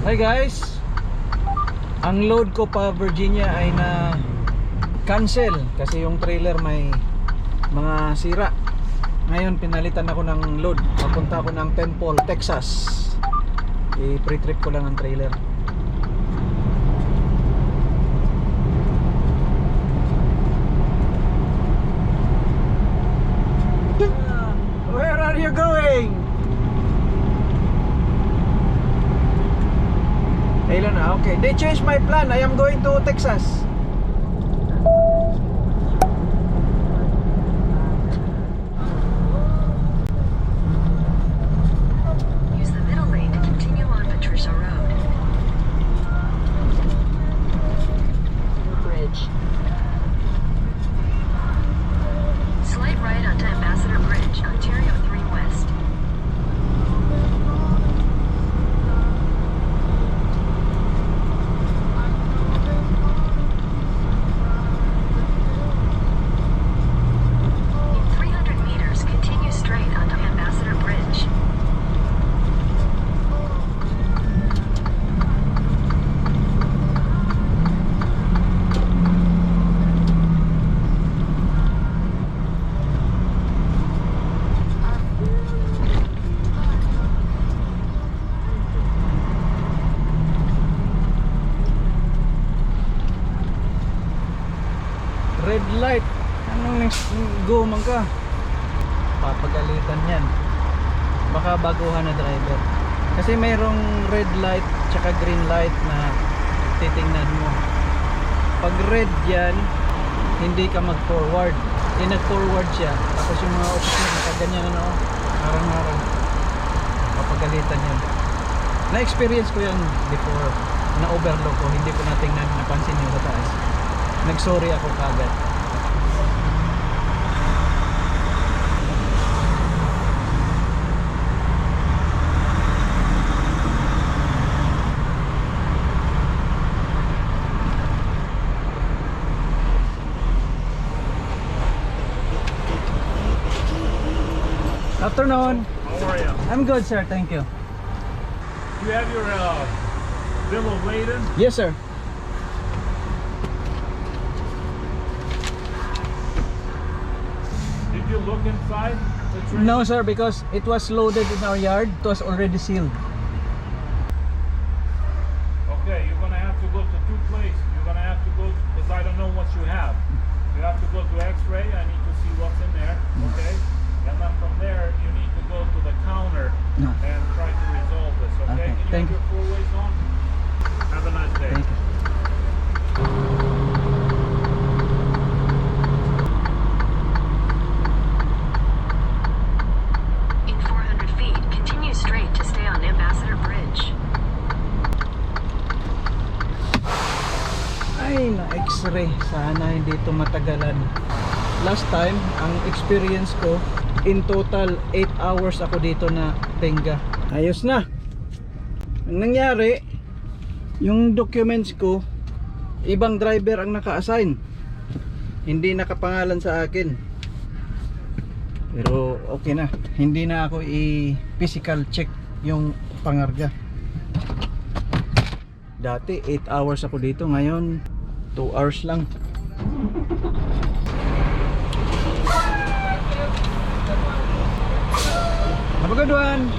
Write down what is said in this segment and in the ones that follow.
Hi guys, ang load ko pa Virginia ay na cancel kasi yung trailer may mga sira. Ngayon pinalitan ako ng load, papunta ako ng Temple, Texas. I-pre-trip ko lang ang trailer. Where are you going? Ayun na, okay. They changed my plan. I am going to Texas. Use the middle lane to continue on Patricia Road. Bridge. Slight right onto Ambassador Bridge, Ontario 3 West. In 300 meters, continue straight onto Ambassador Bridge. Red light. Anong go man ka? Papagalitan yan. Baka baguhan na driver. Kasi mayroong red light tsaka green light na titingnan mo. Pag red yan, hindi ka mag-forward. Nag-forward siya. Tapos yung mga officer nakaganyan ano, harang-harang. Papagalitan yan. Na-experience ko yan before. Na-overlook ko. Hindi ko natingnan, napansin yung sa taas. Nag-sorry ako kagad. Afternoon. How are you? I'm good, sir. Thank you. You have your bill of lading? Yes, sir. Did you look inside the trailer? No, sir, because it was loaded in our yard. It was already sealed. Okay, you're gonna have to go to two places. You're gonna have to go because I don't know what you have. You have to go to X-ray. I need to see what's in there. Okay, and then from there you need to go to the counter No. and try to resolve this. Okay, Okay, can you thank have your four ways on? Have a nice day. Thank you. In 400 feet, continue straight to stay on Ambassador Bridge. Ay, na-x-ray. Sana hindi ito matagalan. Last time, ang experience ko, in total, 8 hours ako dito na tenga. Ayos na. Ang nangyari, yung documents ko, ibang driver ang naka-assign. Hindi nakapangalan sa akin. Pero okay na. Hindi na ako i-physical check yung pangarga. Dati 8 hours ako dito, ngayon 2 hours lang. Have a good one.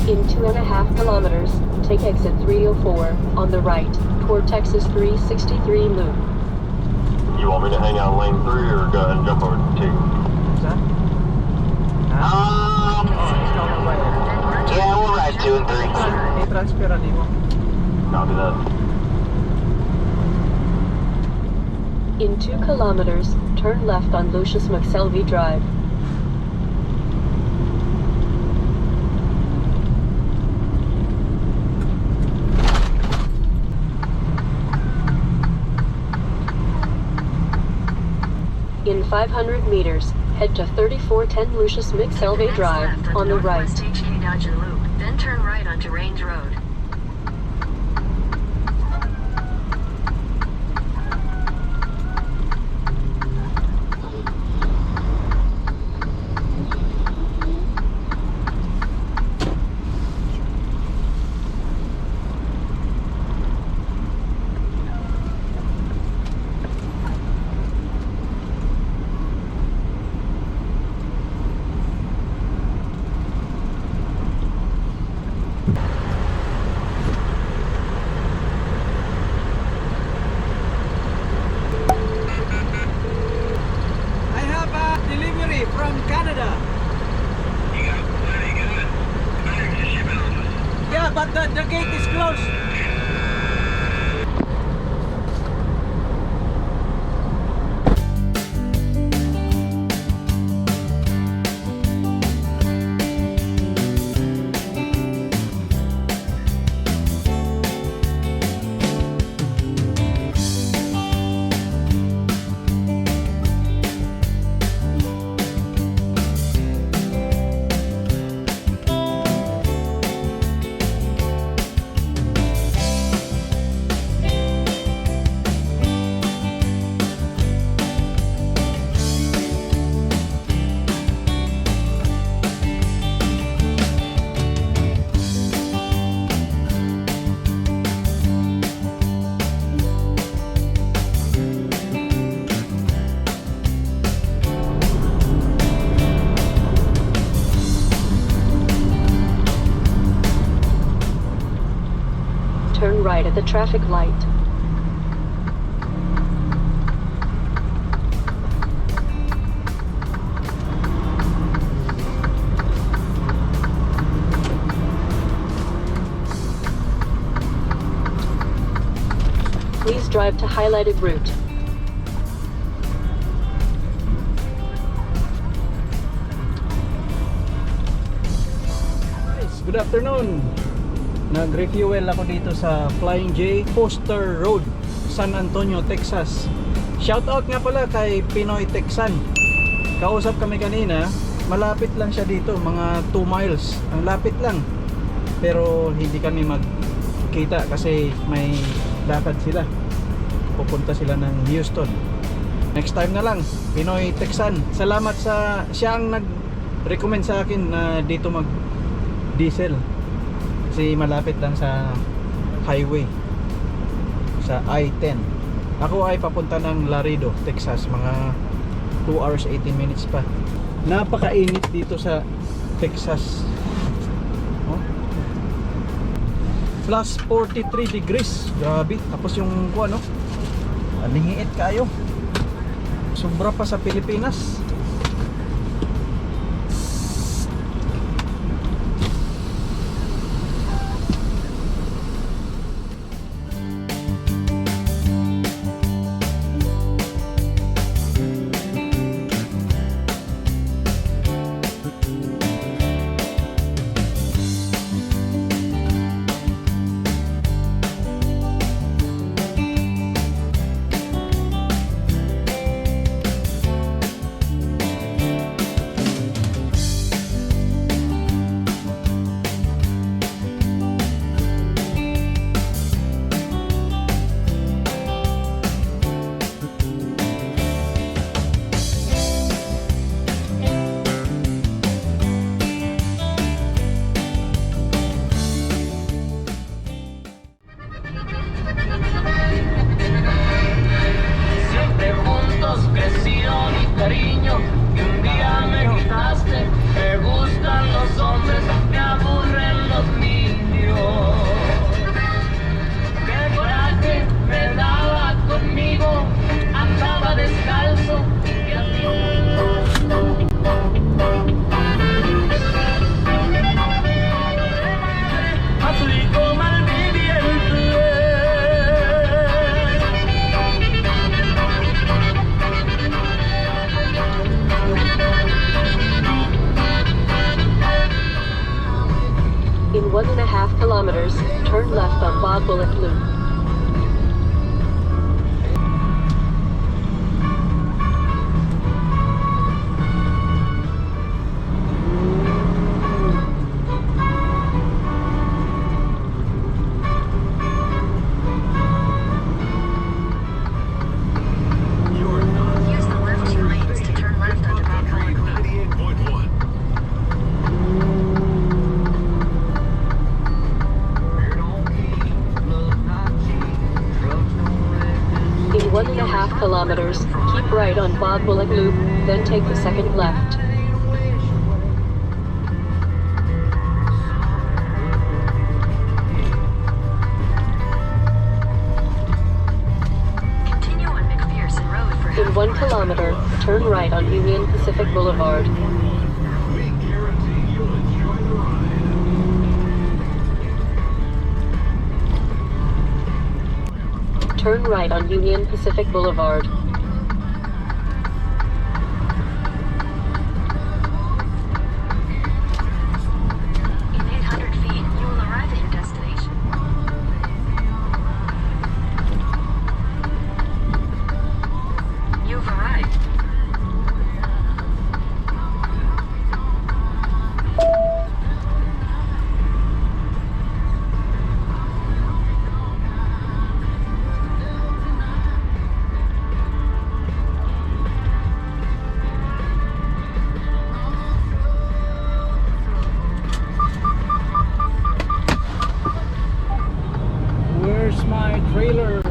In 2.5 kilometers, take exit 304 on the right toward Texas 363 loop. You want me to hang out lane 3 or go ahead and jump over to 2? Saan? Ha? Ikaw na ba yan? Yeah, we'll ride 2 and 3. I-transferan mo. Copy that. In 2 kilometers, turn left on Lucius McSelvey Drive. In 500 meters, head to 3410 Lucius McSelvey Next Drive left on the right. Northwest HK Dodgen Loop, then turn right onto Range Road. I have a delivery from Canada. Yeah, but the gate is closed. Turn right at the traffic light. Please drive to highlighted route. Guys, good afternoon. Nag-refuel ako dito sa Flying J, Foster Road, San Antonio, Texas. Shoutout nga pala kay Pinoy Texan. Kausap kami kanina, malapit lang siya dito, mga 2 miles. Ang lapit lang. Pero hindi kami magkita kasi may lakad sila. Pupunta sila ng Houston. Next time na lang, Pinoy Texan. Salamat sa siya ang nag-recommend sa akin na dito mag-diesel. Kasi malapit lang sa highway, sa I-10. Ako ay papunta ng Laredo, Texas. Mga 2 hours 18 minutes pa. Napakainit dito sa Texas. Oh. Plus 43 degrees. Grabe. Tapos yung ano, lihiit kayo. Sobra pa sa Pilipinas. In 1.5 kilometers, turn left on Bob Bullock Loop. Use the left two lanes to turn left onto Bob Bullock Loop. 98.1. In 1.5 kilometers, keep right on Bob Bullock Loop, then take the second left. Continue on McPherson Road for In half 1 a mile. kilometer, turn right on Union Pacific Boulevard. We guarantee you'll enjoy the ride. Turn right on Union Pacific Boulevard. In 800 feet, you will arrive at your destination. You've arrived. Where's my trailer?